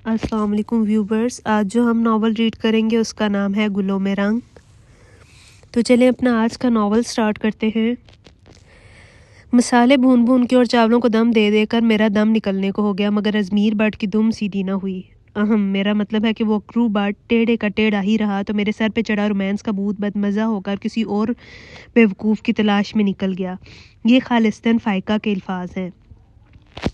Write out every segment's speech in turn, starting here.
अस्सलाम वालेकुम व्यूवर्स। आज जो हम नावल रीड करेंगे उसका नाम है गुलों में रंग। तो चलें अपना आज का नावल स्टार्ट करते हैं। मसाले भून भून के और चावलों को दम दे देकर मेरा दम निकलने को हो गया, मगर अजमीर बट की दुम सीधी ना हुई। मेरा मतलब है कि वो क्रू बट टेढ़े का टेढ़ा ही रहा, तो मेरे सर पे चढ़ा रोमांस का भूत बदमज़ा होकर किसी और बेवकूफ़ की तलाश में निकल गया। ये खालिस्तान फ़ायका के अल्फाज हैं।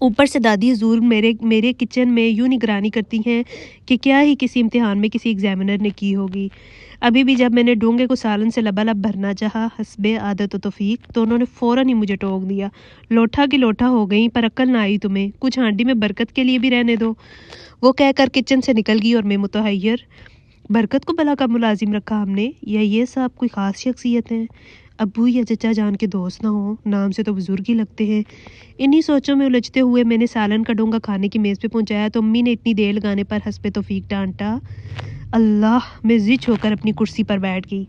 ऊपर से दादी हजूर मेरे मेरे किचन में यूँ निगरानी करती हैं कि क्या ही किसी इम्तिहान में किसी एग्जामिनर ने की होगी। अभी भी जब मैंने डोंगे को सालन से लबालब भरना चाहा हस्बे आदत व तौफीक, तो उन्होंने फ़ौरन ही मुझे टोक दिया। लोटा की लोटा हो गई, पर अक्ल ना आई तुम्हें, कुछ हांडी में बरकत के लिए भी रहने दो। वो कहकर किचन से निकल गई और मैं मुतहैयर, बरकत को भला कब मुलाजिम रखा हमने, या ये सब कोई ख़ास शख्सियत हैं? अब्बू या चचा जान के दोस्त ना हो, नाम से तो बुजुर्ग ही लगते हैं। इन्हीं सोचों में उलझते हुए मैंने सालन का डोंगा खाने की मेज़ पे पहुंचाया तो अम्मी ने इतनी देर लगाने पर हंसपे तौफीक डांटा। अल्लाह, मैं जिच होकर अपनी कुर्सी पर बैठ गई।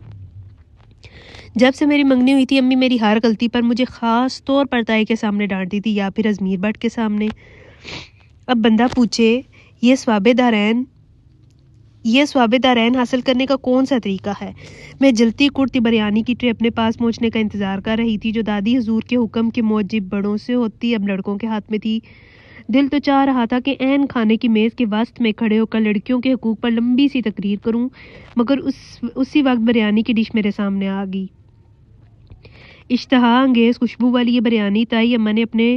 जब से मेरी मंगनी हुई थी, अम्मी मेरी हर गलती पर मुझे ख़ास तौर पर ताई के सामने डांटती थी या फिर अजमीर भट्ट के सामने। अब बंदा पूछे, ये स्वाबेदारैन हासिल करने का कौन सा तरीका है? मैं जलती कुर्ती बिरयानी की ट्रे अपने पास पहुंचने का इंतज़ार कर रही थी, जो दादी हजूर के हुक्म के मौजिब बड़ों से होती अब लड़कों के हाथ में थी। दिल तो चाह रहा था कि ऐन खाने की मेज़ के वस्त में खड़े होकर लड़कियों के हकूक़ पर लंबी सी तकरीर करूं, मगर उसी वक्त बिरयानी की डिश मेरे सामने आ गई। इश्तहा अंगेज़ खुशबू वाली ये बिरयानी ताई अम्मा ने अपने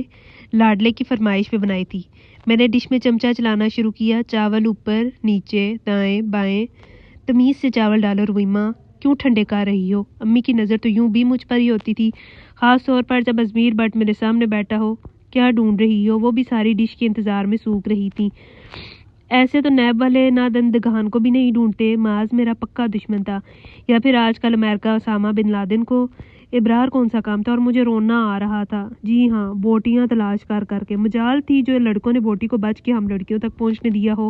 लाडले की फरमाइश पे बनाई थी। मैंने डिश में चमचा चलाना शुरू किया। चावल ऊपर नीचे दाएं बाएं तमीज़ से चावल डालो। रुईमा, क्यों ठंडे कर रही हो? अम्मी की नज़र तो यूं भी मुझ पर ही होती थी, ख़ास तौर पर जब अजमीर भट्ट मेरे सामने बैठा हो। क्या ढूंढ रही हो? वो भी सारी डिश के इंतज़ार में सूख रही थी। ऐसे तो नैब वाले नादनदगान को भी नहीं ढूंढते। माज मेरा पक्का दुश्मन था, या फिर आजकल अमेरिका उसामा बिन लादेन को इब्रार कौन सा काम था? और मुझे रोना आ रहा था। जी हाँ, बोटियां तलाश कर करके। मजाल थी जो लड़कों ने बोटी को बच के हम लड़कियों तक पहुंचने दिया हो।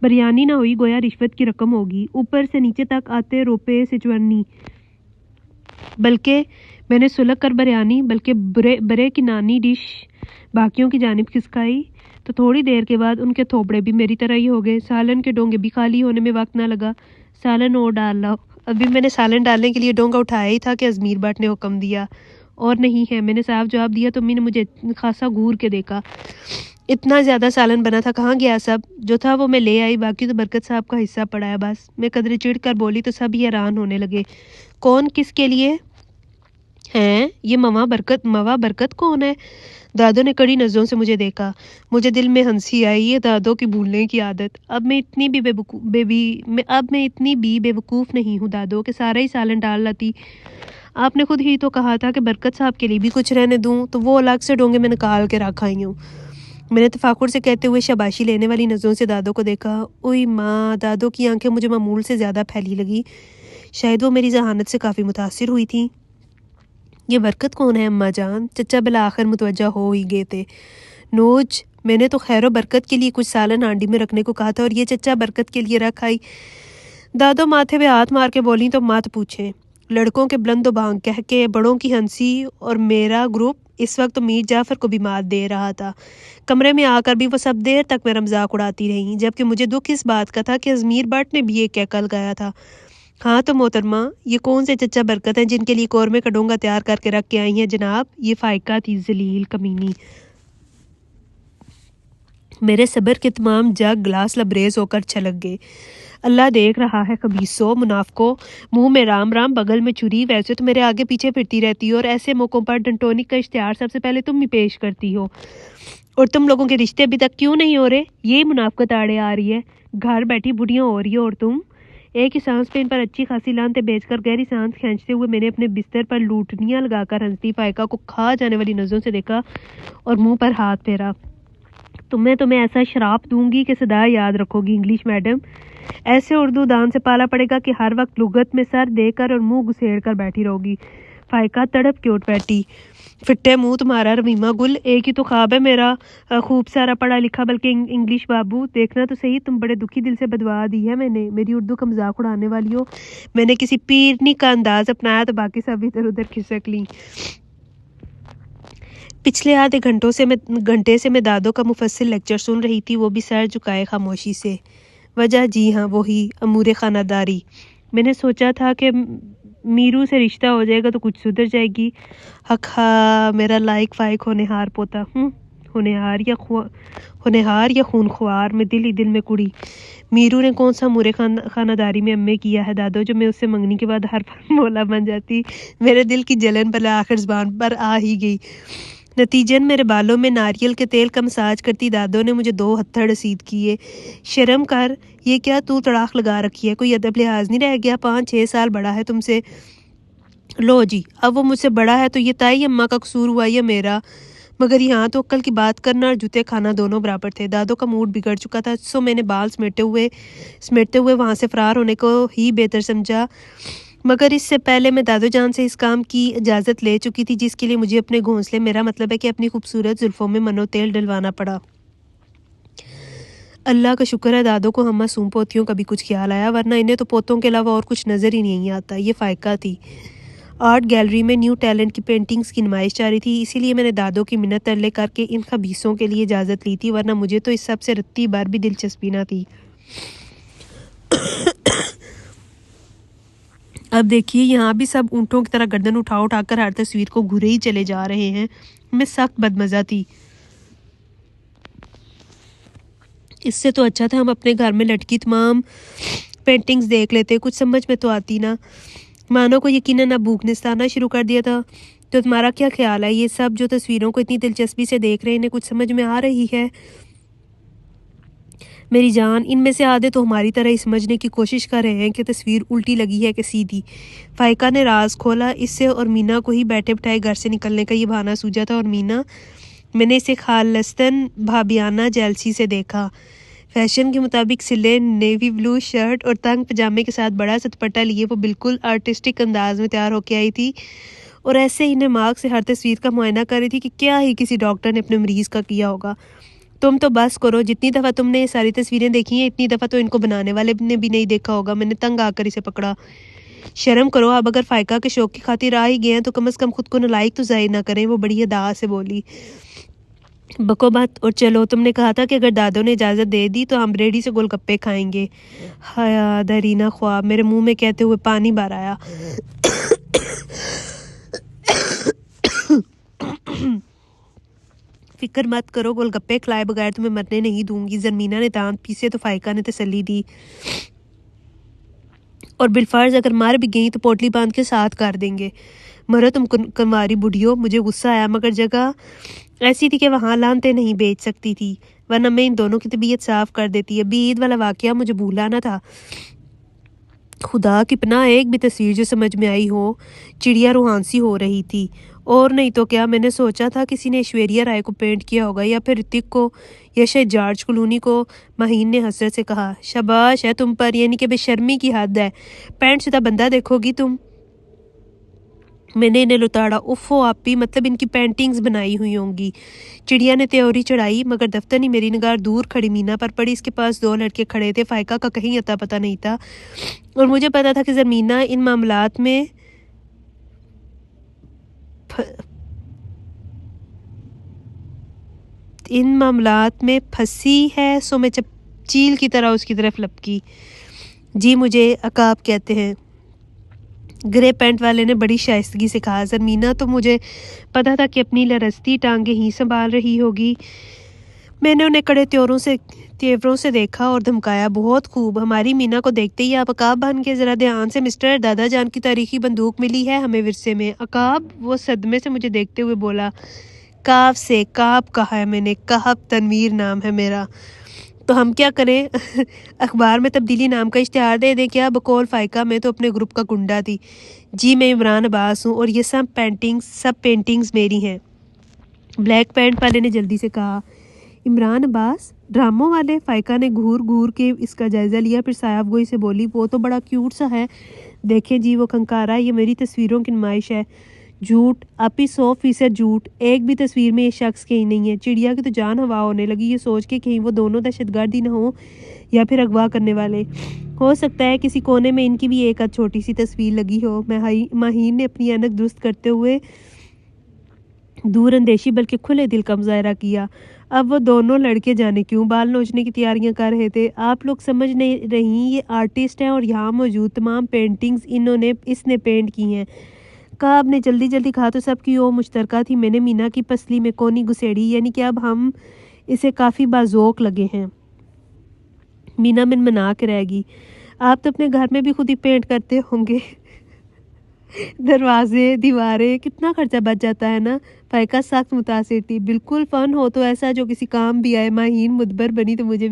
बिरयानी ना हुई, गोया रिश्वत की रकम होगी। ऊपर से नीचे तक आते रुपए से चवन्नी। बल्कि मैंने सुलग कर बिरयानी बल्कि बरे की नानी डिश बाकियों की जानिब खिसकाई, तो थोड़ी देर के बाद उनके थोपड़े भी मेरी तरह ही हो गए। सालन के डोंगे भी खाली होने में वक्त ना लगा। सालन और डाल लो। अभी मैंने सालन डालने के लिए डोंगा उठाया ही था कि अजमीर भट्ट ने हुक्म दिया, और नहीं है। मैंने साफ जवाब दिया तो अम्मी ने मुझे खासा घूर के देखा। इतना ज़्यादा सालन बना था, कहाँ गया सब? जो था वो मैं ले आई, बाकी तो बरकत साहब का हिस्सा पड़ा है बस। मैं कदरे चिढ़ कर बोली तो सब हैरान होने लगे। कौन किसके लिए हैं ये? मवा बरकत कौन है? दादो ने कड़ी नज़रों से मुझे देखा। मुझे दिल में हंसी आई। ये दादो की भूलने की आदत। अब मैं इतनी भी बेवकूफ़ नहीं हूँ दादो, कि सारा ही सालन डाल लाती। आपने खुद ही तो कहा था कि बरकत साहब के लिए भी कुछ रहने दूँ, तो वो अलग से डोंगे में निकाल के रख आई हूँ। मैंने तफाकुर से कहते हुए शाबाशी लेने वाली नज़रों से दादो को देखा। ओई माँ! दादो की आंखें मुझे मामूल से ज़्यादा फैली लगी। शायद वो मेरी जहानत से काफ़ी मुतासिर हुई थी। ये बरकत कौन है अम्मा जान? चचा बिला आखिर मुतवज्जा हो ही गए थे। नोज, मैंने तो खैरो बरकत के लिए कुछ सालन हांडी में रखने को कहा था, और ये चचा बरकत के लिए रख आई। दादो माथे पे हाथ मार के बोली तो मत पूछे। लड़कों के बुलंदो भांग कह के बड़ों की हंसी, और मेरा ग्रुप इस वक्त तो मीर जाफर को भी मात दे रहा था। कमरे में आकर भी वो सब देर तक मेरा मजाक उड़ाती रही, जबकि मुझे दुख इस बात का था कि अजमीर भट्ट ने भी ये क्या कल गाया था। हाँ तो मोहतरमा, ये कौन से चचा बरकत हैं जिनके लिए कौरमे का डोंगा तैयार करके रख के आई हैं? जनाब, ये फ़ायका थी, जलील कमीनी। मेरे सब्र के तमाम जग गिलास लबरेज होकर छलक गए। अल्लाह देख रहा है खबीसो, मुनाफको, मुंह में राम राम बगल में छुरी। वैसे तो मेरे आगे पीछे फिरती रहती हो, और ऐसे मौक़ों पर डंटोनिक का इश्तिहार सबसे पहले तुम ही पेश करती हो, और तुम लोगों के रिश्ते अभी तक क्यों नहीं हो रहे? यही मुनाफकत आड़े आ रही है। घर बैठी बुढ़ियाँ हो रही हो, और तुम एक ही सांस पे इन पर अच्छी खासी लानते बेचकर गहरी सांस खींचते हुए मैंने अपने बिस्तर पर लूटनियाँ लगाकर हंसती फ़ायका को खा जाने वाली नज़रों से देखा और मुंह पर हाथ फेरा। तुम्हें ऐसा शराप दूंगी कि सदा याद रखोगी इंग्लिश मैडम। ऐसे उर्दू दान से पाला पड़ेगा कि हर वक्त लुगत में सर देकर और मुंह घुसेड़ कर बैठी रहोगी। फ़ायका तड़प के उठ बैठी। फिट्टे मुंह तुम्हारा रमीमा गुल, एक ही तो ख्वाब है मेरा, खूब सारा पढ़ा लिखा बल्कि इंग्लिश बाबू। देखना तो सही, तुम बड़े दुखी दिल से बदवा दी है मैंने। मेरी उर्दू का मजाक उड़ाने वाली हो। मैंने किसी पीरनी का अंदाज अपनाया तो बाकी सब इधर उधर खिसक ली। पिछले आधे घंटे से मैं दादो का मुफस्सिल लेक्चर सुन रही थी, वो भी सर झुकाए खामोशी से। वजह जी हाँ वही अमूरे खानादारी। मैंने सोचा था कि मीरू से रिश्ता हो जाएगा तो कुछ सुधर जाएगी। हक हा मेरा लाइक फाइक होनहार पोता। होनहार या खूनख्वार में दिल ही दिल में कुड़ी। मीरू ने कौन सा मुरे खानादारी में अम्मे किया है दादो जो मैं उससे मंगनी के बाद हर पर मौला बन जाती। मेरे दिल की जलन पर आखिर ज़बान पर आ ही गई। नतीजन मेरे बालों में नारियल के तेल का मसाज करती दादो ने मुझे 2 हत्थड़ रसीद किए। शर्म कर, ये क्या तू तड़ाक लगा रखी है, कोई अदब लिहाज नहीं रह गया? 5-6 साल बड़ा है तुमसे। लो जी, अब वो मुझसे बड़ा है तो ये ताई अम्मा का कसूर हुआ या मेरा? मगर यहाँ तो अक्ल की बात करना और जूते खाना दोनों बराबर थे। दादो का मूड बिगड़ चुका था, सो मैंने बाल समेटते हुए वहाँ से फरार होने को ही बेहतर समझा। मगर इससे पहले मैं दादो जान से इस काम की इजाज़त ले चुकी थी जिसके लिए मुझे अपने घोंसले, मेरा मतलब है कि अपनी खूबसूरत जुल्फ़ों में मनो तेल डलवाना पड़ा। अल्लाह का शुक्र है दादो को हम मासूम पोतियों का भी कुछ ख्याल आया, वरना इन्हें तो पोतों के अलावा और कुछ नज़र ही नहीं आता। ये फ़ायका थी। आर्ट गैलरी में न्यू टैलेंट की पेंटिंग्स की नुमाइश जारी थी, इसीलिए मैंने दादो की मिन्नत तरले करके इन खबीसों के लिए इजाज़त ली थी, वरना मुझे तो इस सब से रत्ती बार भी दिलचस्पी ना थी। अब देखिए यहाँ भी सब ऊँटों की तरह गर्दन उठा उठाकर हर तस्वीर को घूरे ही चले जा रहे हैं। मैं सख्त बदमज़ा थी। इससे तो अच्छा था हम अपने घर में लटकी तमाम पेंटिंग्स देख लेते, कुछ समझ में तो आती ना। मानो को यकीनन अब भूख ने सताना शुरू कर दिया था। तो तुम्हारा क्या ख्याल है, ये सब जो तस्वीरों को इतनी दिलचस्पी से देख रहे हैं इन्हें कुछ समझ में आ रही है? मेरी जान, इनमें से आधे तो हमारी तरह ही समझने की कोशिश कर रहे हैं कि तस्वीर उल्टी लगी है कि सीधी। फ़ायका ने राज खोला। इससे और मीना को ही बैठे बिठाए घर से निकलने का ये बहाना सूझा था, और मीना, मैंने इसे खालस्तन भाबियाना जेलसी से देखा। फैशन के मुताबिक सिले नेवी ब्लू शर्ट और तंग पजामे के साथ बड़ा सा दुपट्टा लिए वो बिल्कुल आर्टिस्टिक अंदाज में तैयार होकर आई थी, और ऐसे ही दिमाग से हर तस्वीर का मुआयना कर रही थी कि क्या ही किसी डॉक्टर ने अपने मरीज़ का किया होगा। तुम तो बस करो, जितनी दफ़ा तुमने ये सारी तस्वीरें देखी हैं इतनी दफ़ा तो इनको बनाने वाले ने भी नहीं देखा होगा। मैंने तंग आकर इसे पकड़ा। शर्म करो, अब अगर फ़ायका के शौक की खातिर आ ही गए हैं तो कम से कम खुद को नालायक तो जाहिर ना करें। वो बड़ी अदा से बोली। बको मत और चलो, तुमने कहा था कि अगर दादो ने इजाज़त दे दी तो हम रेडी से गोलगप्पे खाएंगे। हाया दरीना ख्वाब, मेरे मुंह में कहते हुए पानी भर आया। फिक्र मत करो, गोलगप्पे खिलाए बगैर तुम्हें मरने नहीं दूंगी। ज़रमीना ने दांत पीसे तो फ़ायका ने तसल्ली दी। और बिलफर्ज अगर मार भी गई तो पोटली बांध के साथ कर देंगे। मरो तुम कंवारी बुढ़ियो। मुझे गुस्सा आया, मगर जगह ऐसी थी कि वहाँ लानते नहीं बेच सकती थी, वरना मैं इन दोनों की तबीयत साफ कर देती। अभी ईद वाला वाकया मुझे भूला ना था। खुदा की पनाह, एक भी तस्वीर जो समझ में आई हो। चिड़िया रूहानसी हो रही थी, और नहीं तो क्या। मैंने सोचा था किसी ने ऐश्वर्या राय को पेंट किया होगा, या फिर ऋतिक को, या शायद जॉर्ज क्लूनी को। माहीन ने हसरत से कहा। शाबाश है तुम पर, यानी कि बेशर्मी की हद है। पैंट शुदा बंदा देखोगी तुम। मैंने इन्हें लुताड़ा। उफ़ो आपी, मतलब इनकी पेंटिंग्स बनाई हुई होंगी। चिड़िया ने त्योरी चढ़ाई, मगर दफ्तर ही मेरी निगाह दूर खड़ी मीना पर पड़ी। इसके पास 2 लड़के खड़े थे। फ़ायका का कहीं अता पता नहीं था, और मुझे पता था कि ज़रमीना इन मामलात में फंसी है। सो मैं चील की तरह उसकी तरफ लपकी। जी मुझे अकाब कहते हैं, ग्रे पैंट वाले ने बड़ी शाइस्तगी से कहा। ज़रमीना तो मुझे पता था कि अपनी लरसती टांगे ही संभाल रही होगी। मैंने उन्हें कड़े तेवरों से देखा और धमकाया। बहुत खूब, हमारी मीना को देखते ही आप अकाब बन के। ज़रा ध्यान से मिस्टर, दादा जान की तारीखी बंदूक मिली है हमें विरसे में। अकाब, वो सदमे से मुझे देखते हुए बोला। काब से काब कहा है मैंने, कहब तनवीर नाम है मेरा। तो हम क्या करें? अखबार में तब्दीली नाम का इश्तिहार दे दें क्या? बकौल फ़ायका मैं तो अपने ग्रुप का गुंडा थी। जी मैं इमरान अब्बास हूँ, और ये सब पेंटिंग्स मेरी हैं। ब्लैक पैंट वाले ने जल्दी से कहा। इमरान अब्बास, ड्रामों वाले? फ़ायका ने घूर घूर के इसका जायज़ा लिया, फिर साहब गोई से बोली। वो तो बड़ा क्यूट सा है। देखें जी, वो खंकारा, ये मेरी तस्वीरों की नुमाइश है। झूठ आपी, 100% झूठ। एक भी तस्वीर में ये शख्स कहीं नहीं है। चिड़िया की तो जान हवा होने लगी, ये सोच के कहीं वो दोनों दहशतगर्द ही न हो, या फिर अगवा करने वाले। हो सकता है किसी कोने में इनकी भी एक छोटी सी तस्वीर लगी हो। माहीन ने अपनी ऐनक दुरुस्त करते हुए दूर अंदेशी बल्कि खुले दिल का मुजाहरा किया। अब वो दोनों लड़के जाने क्यों बाल नोचने की तैयारियां कर रहे थे। आप लोग समझ नहीं रही, ये आर्टिस्ट हैं और यहाँ मौजूद तमाम पेंटिंग्स इसने पेंट की हैं। काब ने जल्दी जल्दी कहा तो सबकी वो मुश्तरका थी। मैंने मीना की पसली में कोनी घुसेड़ी, यानी कि अब हम इसे काफ़ी बाज़ौक लगे हैं। मीना मनमना के रहेगी। आप तो अपने घर में भी खुद ही पेंट करते होंगे। दरवाजे दीवारें, कितना खर्चा बच जाता है ना। फ़ायका सख्त मुतासिर थी। बिल्कुल फ़न हो तो ऐसा जो किसी काम भी आए। माहीन मुदबर बनी तो मुझे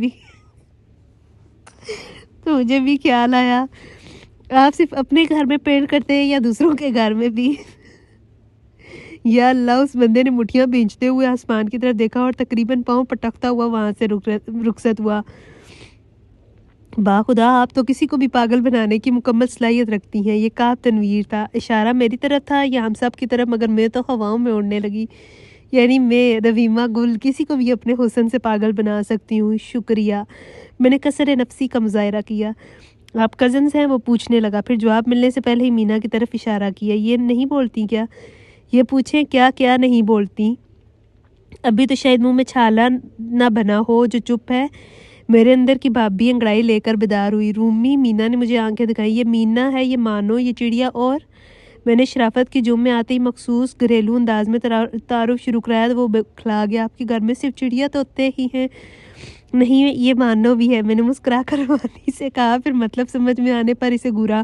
भी ख्याल आया, आप सिर्फ अपने घर में पेंट करते हैं या दूसरों के घर में भी। या अल्लाह, उस बंदे ने मुठियां भींचते हुए आसमान की तरफ देखा और तकरीबन पाँव पटकता हुआ वहां से रुखसत हुआ। बाखुदा, आप तो किसी को भी पागल बनाने की मुकम्मल सलाहियत रखती हैं। ये काब तनवीर था। इशारा मेरी तरफ था या हम सब की तरफ, मगर मैं तो हवाओं में उड़ने लगी। यानी मैं रवीमा गुल किसी को भी अपने हुस्न से पागल बना सकती हूँ। शुक्रिया। मैंने कसर नफसी का मुजाहरा किया। आप कज़न्स हैं? वो पूछने लगा। फिर जवाब मिलने से पहले ही मीना की तरफ इशारा किया। ये नहीं बोलती क्या? ये पूछें क्या क्या नहीं बोलती? अभी तो शायद मुंह में छाला ना बना हो जो चुप है। मेरे अंदर की भाभी अंगड़ाई लेकर बेदार हुई। रूमी, मीना ने मुझे आंखें दिखाई। ये मीना है, ये मानो, ये चिड़िया। और मैंने शराफत के जुम में आते ही मखसूस घरेलू अंदाज में तारुफ शुरू कराया तो वो बखला गया। आपके घर में सिर्फ चिड़िया तोते ही हैं? नहीं, ये मानो भी है, मैंने मुस्कुरा कर वानी से कहा। फिर मतलब समझ में आने पर इसे घूरा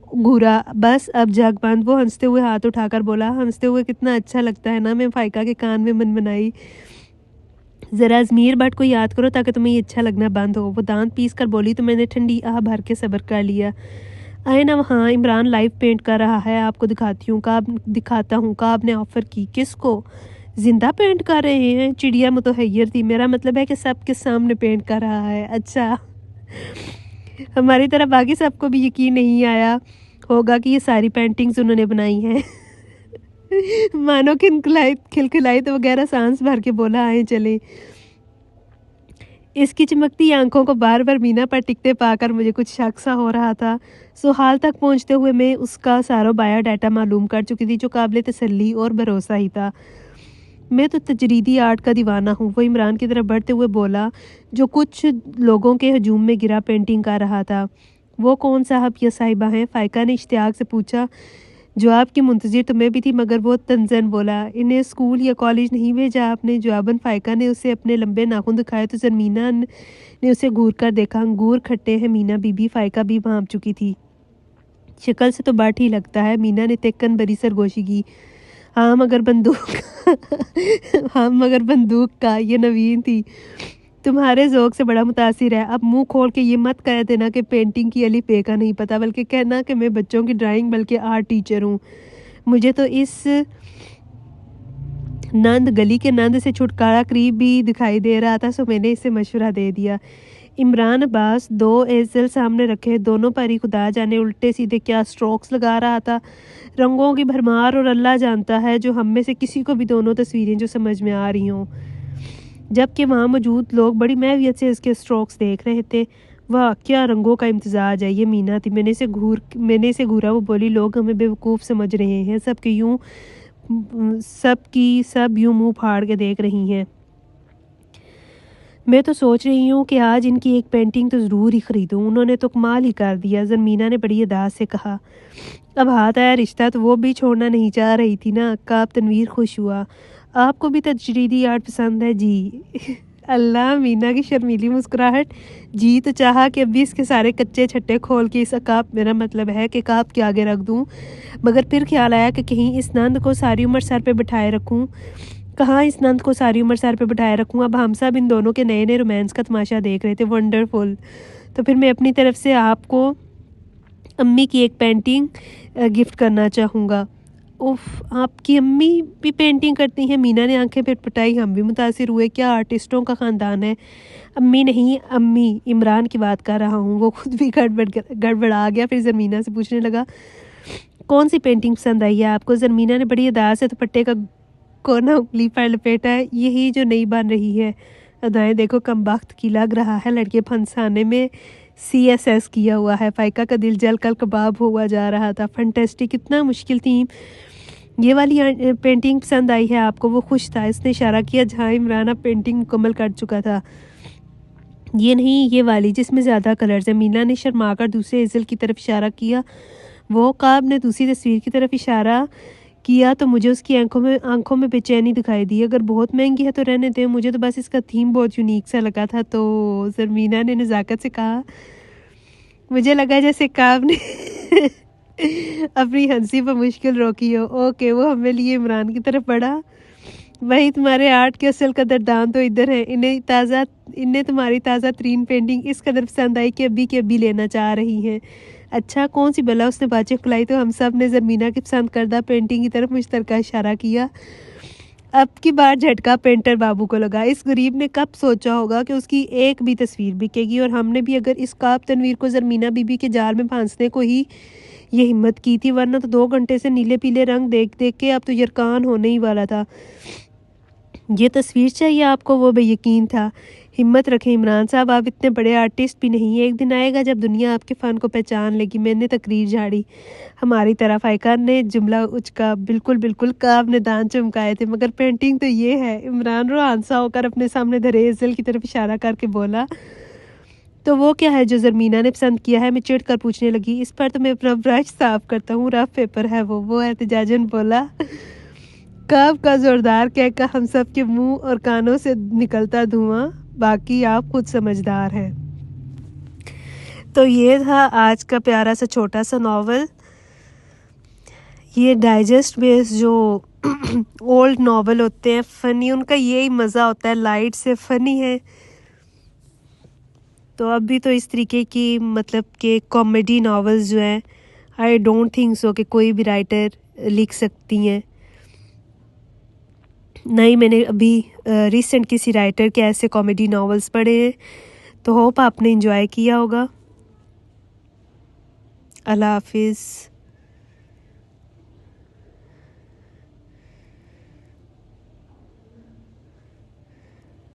घूरा। बस अब जग बंद। वो हंसते हुए हाथ उठाकर बोला, हंसते हुए कितना अच्छा लगता है ना। मैं फ़ायका के कान में मनमनाई, ज़रा अजमीर भट्ट को याद करो ताकि तुम्हें ये अच्छा लगना बंद हो। वो दांत पीस कर बोली तो मैंने ठंडी आह भर के सब्र कर लिया। आए ना वहाँ, इमरान लाइव पेंट कर रहा है, आपको दिखाता हूँ। काब ने ऑफ़र की। किसको? जिंदा पेंट कर रहे हैं? चिड़िया मुतहैयर थी। मेरा मतलब है कि सबके सामने पेंट कर रहा है। अच्छा। हमारी तरह बाकी सबको भी यकीन नहीं आया होगा कि ये सारी पेंटिंग्स उन्होंने बनाई हैं। मानो खिलखिलाई तो वगैरह सांस भर के बोला, आए चले। इसकी चमकती आंखों को बार बार मीना पर टिकते पाकर मुझे कुछ शक सा हो रहा था। सुहाल तक पहुंचते हुए मैं उसका सारा बायोडाटा मालूम कर चुकी थी, जो काबिल तसल्ली और भरोसा ही था। मैं तो तजरीदी आर्ट का दीवाना हूँ। वो इमरान की तरफ बढ़ते हुए बोला, जो कुछ लोगों के हजूम में गिरा पेंटिंग कर रहा था। वो कौन साहब या साहिबा हैं? फ़ायका ने इश्तियाक से पूछा। जवाब की मुंतज़िर तो मैं भी थी, मगर वो तंजन बोला, इन्हें स्कूल या कॉलेज नहीं भेजा आपने? जवाबन फ़ायका ने उसे अपने लंबे नाखून दिखाए तो ज़मीना ने उसे घूर कर देखा। अंगूर खट्टे हैं मीना बीबी। फ़ायका भी भांप चुकी थी। शक्ल से तो बाट ही लगता है। मीना ने तेक्कन बरी सरगोशी की। हाँ मगर बंदूक का। ये नवीन थी, तुम्हारे ज़ौक़ से बड़ा मुतासिर है। अब मुंह खोल के ये मत कह देना कि पेंटिंग की अली पे का नहीं पता, बल्कि कहना कि मैं बच्चों की ड्राइंग बल्कि आर्ट टीचर हूँ। मुझे तो इस गली के नंद से छुटकारा करीब भी दिखाई दे रहा था, सो मैंने इसे मशवरा दे दिया। इमरान अब्बास 2 एज़ल सामने रखे, दोनों पर ही खुदा जाने उल्टे सीधे क्या स्ट्रोक्स लगा रहा था। रंगों की भरमार, और अल्लाह जानता है जो हम में से किसी को भी दोनों तस्वीरें जो समझ में आ रही हों, जबकि वहाँ मौजूद लोग बड़ी महवियत से इसके स्ट्रोक्स देख रहे थे। वाह क्या रंगों का इम्तजाज है। ये मीना थी। मैंने इसे घूरा। वो बोली, लोग हमें बेवकूफ़ समझ रहे हैं। सब यूं मुंह फाड़ के देख रही हैं। मैं तो सोच रही हूँ कि आज इनकी एक पेंटिंग तो ज़रूर ही ख़रीदूँ। उन्होंने तो कमाल ही कर दिया, ज़मीना ने बड़ी अदास से कहा। अब हाथ आया रिश्ता तो वो भी छोड़ना नहीं चाह रही थी ना। काब तनवीर खुश हुआ। आपको भी तजरीदी आर्ट पसंद है जी? अल्लाह, मीना की शर्मीली मुस्कुराहट। जी तो चाहा कि अभी इसके सारे कच्चे छट्टे खोल के इस काब, मेरा मतलब है कि काब के आगे रख दूँ, मगर फिर ख्याल आया कि कहीं इस नंद को सारी उम्र सर पे बिठाए रखूँ। कहाँ इस नंद को सारी उम्र सर पे बिठाए रखूँ। अब हम सब इन दोनों के नए नए रोमांस का तमाशा देख रहे थे। वंडरफुल। तो फिर मैं अपनी तरफ से आपको अम्मी की एक पेंटिंग गिफ्ट करना चाहूँगा। उफ, आपकी अम्मी भी पेंटिंग करती हैं? मीना ने आंखें पिटपिटाई। हम भी मुतासिर हुए। क्या आर्टिस्टों का ख़ानदान है? अम्मी नहीं, अम्मी, इमरान की बात कर रहा हूँ। वो खुद भी गड़बड़ा गया। फिर ज़रमीना से पूछने लगा, कौन सी पेंटिंग पसंद आई है आपको? ज़रमीना ने बड़ी अदास से दुपट्टे का कोना उंगली पर लपेटा है। यही जो नई बन रही है। अदाएँ देखो, कम वक्त की लग रहा है। लड़के फंसाने में CSS किया हुआ है। फ़ायका का दिल जल कर कबाब हुआ जा रहा था। फंटेस्टिक, कितना मुश्किल थी ये वाली पेंटिंग पसंद आई है आपको? वो खुश था, इसने इशारा किया जहाँ इमरान अब पेंटिंग मुकम्मल कर चुका था। ये नहीं, ये वाली जिसमें ज़्यादा कलर्स है। मीना ने शर्मा कर दूसरे एज़ल की तरफ इशारा किया। वो काब ने दूसरी तस्वीर की तरफ इशारा किया तो मुझे उसकी आंखों में बेचैनी दिखाई दी। अगर बहुत महंगी है तो रहने दें, मुझे तो बस इसका थीम बहुत यूनिक सा लगा था। तो ज़रमीना ने नज़ाकत से कहा। मुझे लगा जैसे काब ने अपनी हंसी पर मुश्किल रोकी हो। ओके, वो हमें लिए इमरान की तरफ बढ़ा। वही तुम्हारे आर्ट के असल कदरदान तो इधर हैं। इन्हें तुम्हारी ताज़ा तरीन पेंटिंग इस कदर पसंद आई कि अभी के अभी लेना चाह रही हैं। अच्छा, कौन सी बला? उसने बातें खुलाई तो हम सब ने ज़रमीना की पसंद करदा पेंटिंग की तरफ मुश्तरका इशारा किया। अब की बार झटका पेंटर बाबू को लगा। इस गरीब ने कब सोचा होगा कि उसकी एक भी तस्वीर बिकेगी, और हमने भी अगर इस काब तनवीर को ज़रमीना बीबी के जाल में फांसने को ही ये हिम्मत की थी, वरना तो 2 घंटे से नीले पीले रंग देख देख के अब तो यरकान होने ही वाला था। ये तस्वीर चाहिए आपको? वो बेयकीन था। हिम्मत रखें इमरान साहब, आप इतने बड़े आर्टिस्ट भी नहीं। एक दिन आएगा जब दुनिया आपके फ़न को पहचान लेगी। मैंने तकरीर झाड़ी। हमारी तरफ फ़ाइका ने जुमला उचका। बिल्कुल बिल्कुल, काब ने दांत चमकाए थे, मगर पेंटिंग तो ये है। इमरान रूहान सा होकर अपने सामने धरे एज़ल की तरफ इशारा करके बोला। तो वो क्या है जो ज़रमीना ने पसंद किया है? मैं चिढ़ कर पूछने लगी। इस पर तो मैं अपना ब्रश साफ करता हूँ, रफ पेपर है वो एहतजाजन बोला। काब का ज़ोरदार कहकर हम सब के मुंह और कानों से निकलता धुआं। बाकी आप खुद समझदार हैं। तो ये था आज का प्यारा सा छोटा सा नावल। ये डाइजेस्ट बेस्ड जो ओल्ड नावल होते हैं फ़नी, उनका यही मज़ा होता है, लाइट से फ़नी है। तो अभी तो इस तरीके की मतलब कि कॉमेडी नावल्स जो हैं, आई डोंट थिंक सो कि कोई भी राइटर लिख सकती हैं। नहीं, मैंने अभी रिसेंट किसी राइटर के ऐसे कॉमेडी नावल्स पढ़े हैं। तो होप आपने एंजॉय किया होगा। अल्लाह हाफिज़।